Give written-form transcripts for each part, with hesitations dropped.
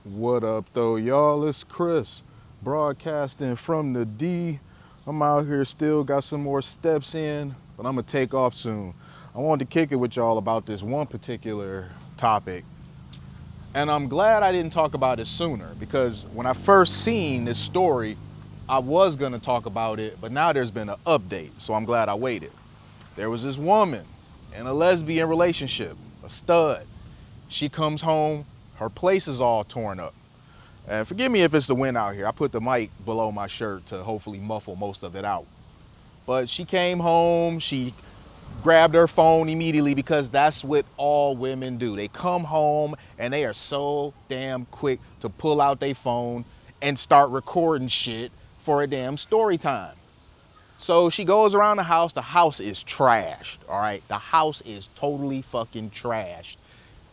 What up, though, y'all? It's Chris, broadcasting from the D. I'm out here still, got some more steps in, but I'm gonna take off soon. I wanted to kick it with y'all about this one particular topic, and I'm glad I didn't talk about it sooner because when I first seen this story, I was gonna talk about it, but now there's been an update, so I'm glad I waited. There was this woman in a lesbian relationship, a stud. She comes home, her place is all torn up. And forgive me if it's the wind out here. I put the mic below my shirt to hopefully muffle most of it out. But she came home, she grabbed her phone immediately because that's what all women do. They come home and they are so damn quick to pull out their phone and start recording shit for a damn story time. So she goes around the house is trashed, all right? The house is totally fucking trashed.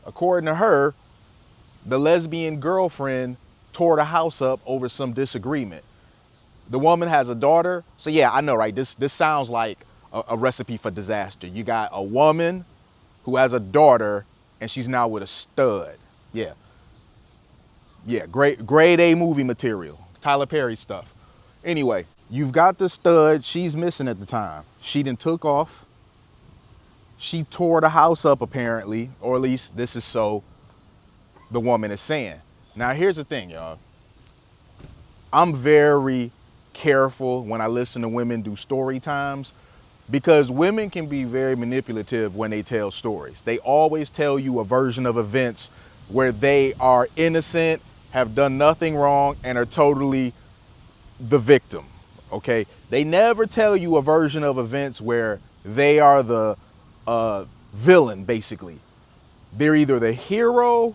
According to her, the lesbian girlfriend tore the house up over some disagreement. The woman has a daughter. So yeah, I know, right? This sounds like a recipe for disaster. You got a woman who has a daughter and she's now with a stud. Yeah. Yeah, grade A movie material. Tyler Perry stuff. Anyway, you've got the stud, she's missing at the time. She then took off. She tore the house up apparently, or at least this is so the woman is saying. Now here's the thing, y'all. I'm very careful when I listen to women do story times because women can be very manipulative when they tell stories. They always tell you a version of events where they are innocent, have done nothing wrong, and are totally the victim, okay? They never tell you a version of events where they are the villain, basically. They're either the hero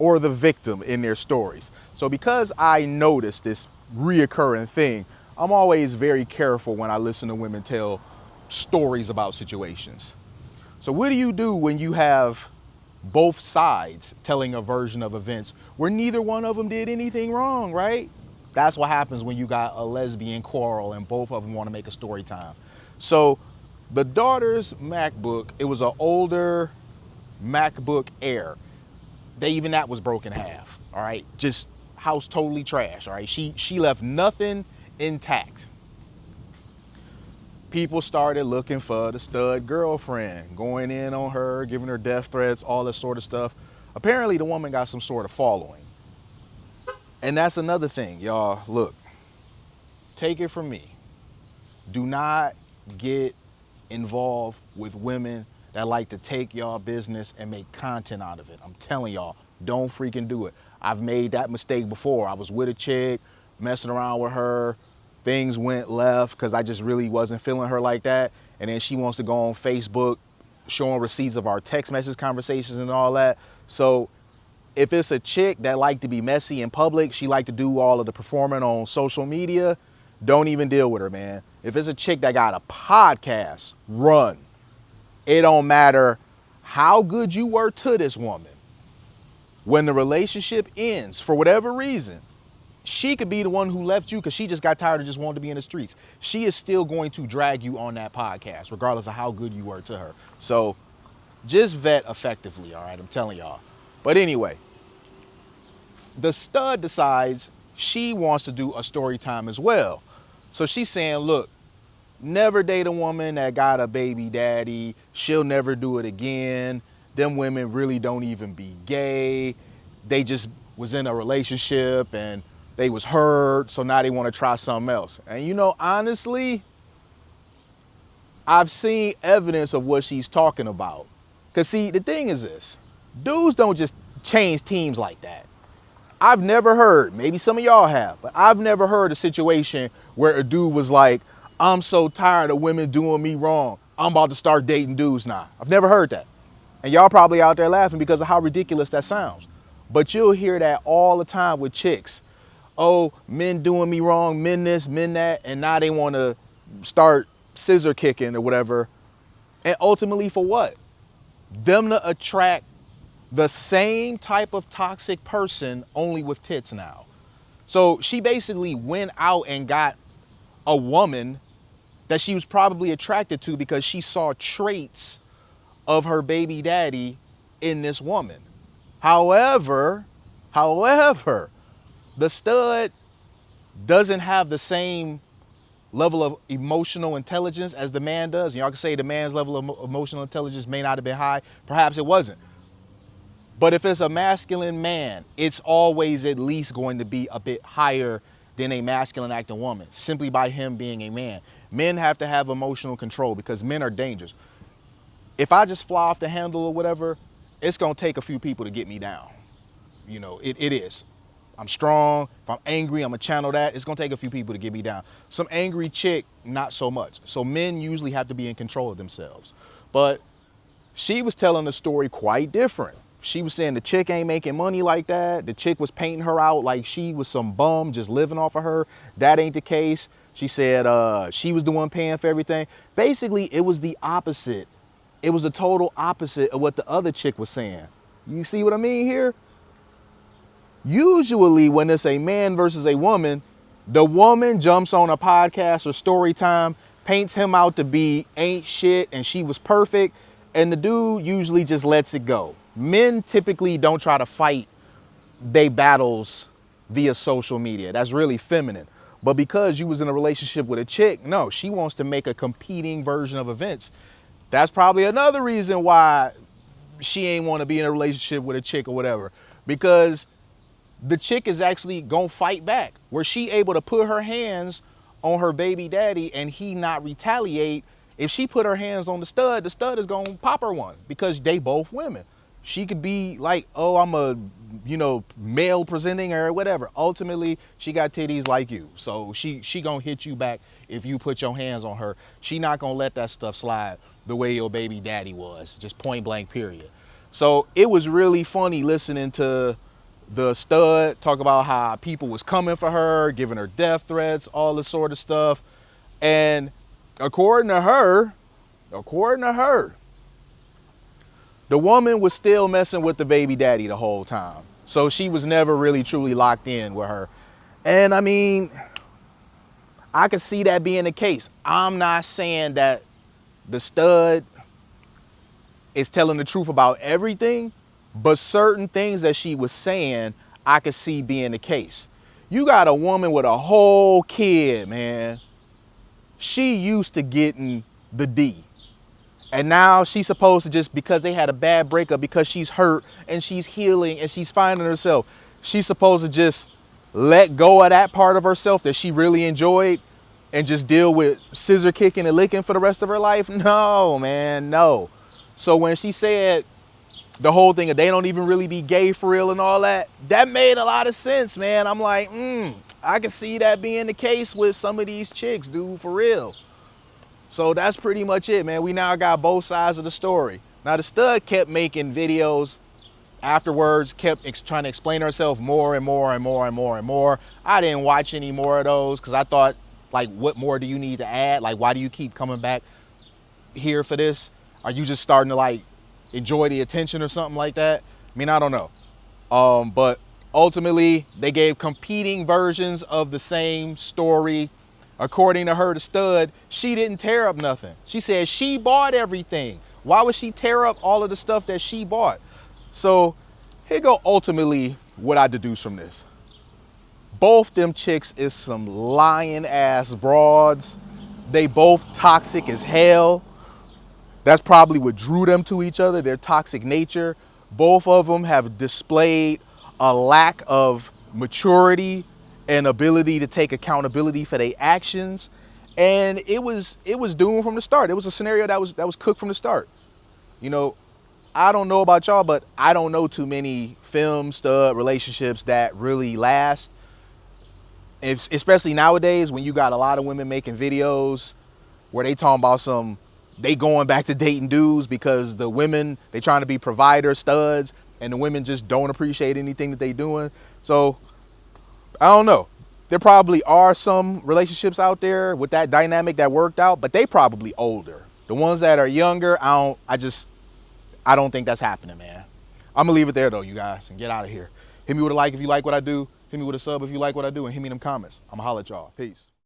or the victim in their stories. So because I notice this reoccurring thing, I'm always very careful when I listen to women tell stories about situations. So what do you do when you have both sides telling a version of events where neither one of them did anything wrong, right? That's what happens when you got a lesbian quarrel and both of them want to make a story time. So the daughter's MacBook, it was an older MacBook Air. Even that was broken in half, all right? Just house totally trash, all right? She left nothing intact. People started looking for the stud girlfriend, going in on her, giving her death threats, all this sort of stuff. Apparently the woman got some sort of following. And that's another thing, y'all. Look, take it from me. Do not get involved with women that like to take y'all business and make content out of it. I'm telling y'all, don't freaking do it. I've made that mistake before. I was with a chick, messing around with her. Things went left because I just really wasn't feeling her like that. And then she wants to go on Facebook showing receipts of our text message conversations and all that. So if it's a chick that like to be messy in public, she like to do all of the performing on social media, don't even deal with her, man. If it's a chick that got a podcast, run. It don't matter how good you were to this woman. When the relationship ends, for whatever reason, she could be the one who left you because she just got tired of just wanting to be in the streets. She is still going to drag you on that podcast, regardless of how good you were to her. So just vet effectively, all right? I'm telling y'all. But anyway, the stud decides she wants to do a story time as well. So she's saying, look, never date a woman that got a baby daddy. She'll never do it again. Them women really don't even be gay. They just was in a relationship and they was hurt, so now they want to try something else. And you know, honestly, I've seen evidence of what she's talking about. Because see, the thing is this. Dudes don't just change teams like that. I've never heard, maybe some of y'all have, but I've never heard a situation where a dude was like, I'm so tired of women doing me wrong. I'm about to start dating dudes now. I've never heard that. And y'all probably out there laughing because of how ridiculous that sounds. But you'll hear that all the time with chicks. Oh, men doing me wrong, men this, men that, and now they want to start scissor kicking or whatever. And ultimately for what? Them to attract the same type of toxic person, only with tits now. So she basically went out and got a woman that she was probably attracted to because she saw traits of her baby daddy in this woman. However, However, the stud doesn't have the same level of emotional intelligence as the man does. Y'all can say the man's level of emotional intelligence may not have been high. Perhaps it wasn't. But if it's a masculine man, it's always at least going to be a bit higher than a masculine acting woman, simply by him being a man. Men have to have emotional control because men are dangerous. If I just fly off the handle or whatever, it's gonna take a few people to get me down. You know, it is. I'm strong. If I'm angry, I'm gonna channel that. It's gonna take a few people to get me down. Some angry chick, not so much. So men usually have to be in control of themselves. But she was telling the story quite different. She was saying the chick ain't making money like that. The chick was painting her out like she was some bum just living off of her. That ain't the case. She said she was the one paying for everything. Basically, it was the opposite. It was the total opposite of what the other chick was saying. You see what I mean here? Usually when it's a man versus a woman, the woman jumps on a podcast or story time, paints him out to be ain't shit and she was perfect, and the dude usually just lets it go. Men typically don't try to fight they battles via social media. That's really feminine. But because you was in a relationship with a chick, no, she wants to make a competing version of events. That's probably another reason why she ain't want to be in a relationship with a chick or whatever, because the chick is actually gonna fight back. Where she able to put her hands on her baby daddy and he not retaliate. If she put her hands on the stud is gonna pop her one because they both women. She could be like, oh, I'm a, male presenting or whatever. Ultimately, she got titties like you. So she gonna hit you back if you put your hands on her. She not gonna let that stuff slide the way your baby daddy was, just point blank period. So it was really funny listening to the stud talk about how people was coming for her, giving her death threats, all this sort of stuff. And according to her, the woman was still messing with the baby daddy the whole time. So she was never really truly locked in with her. And I mean, I could see that being the case. I'm not saying that the stud is telling the truth about everything, but certain things that she was saying, I could see being the case. You got a woman with a whole kid, man. She used to getting the D. And now she's supposed to just, because they had a bad breakup, because she's hurt and she's healing and she's finding herself, she's supposed to just let go of that part of herself that she really enjoyed and just deal with scissor kicking and licking for the rest of her life? No, man, no. So when she said the whole thing of they don't even really be gay for real and all that, that made a lot of sense, man. I'm like, I can see that being the case with some of these chicks, dude, for real. So that's pretty much it, man. We now got both sides of the story. Now the stud kept making videos afterwards, kept trying to explain herself more and more and more and more and more. I didn't watch any more of those because I thought, like, what more do you need to add? Like, why do you keep coming back here for this? Are you just starting to like enjoy the attention or something like that? I mean, I don't know. But ultimately, they gave competing versions of the same story. According to her, the stud, she didn't tear up nothing. She said she bought everything. Why would she tear up all of the stuff that she bought? So here go ultimately what I deduce from this. Both them chicks is some lying ass broads. They both toxic as hell. That's probably what drew them to each other, their toxic nature. Both of them have displayed a lack of maturity and ability to take accountability for their actions. And it was doomed from the start. It was a scenario that was cooked from the start. You know, I don't know about y'all, but I don't know too many film stud relationships that really last. Especially nowadays when you got a lot of women making videos where they talking about they going back to dating dudes because the women, they trying to be provider studs and the women just don't appreciate anything that they doing. So I don't know. There probably are some relationships out there with that dynamic that worked out, but they probably older. The ones that are younger, I don't think that's happening, man. I'm gonna leave it there though, you guys, and get out of here. Hit me with a like if you like what I do. Hit me with a sub if you like what I do, and hit me in them comments. I'm gonna holler at y'all. Peace.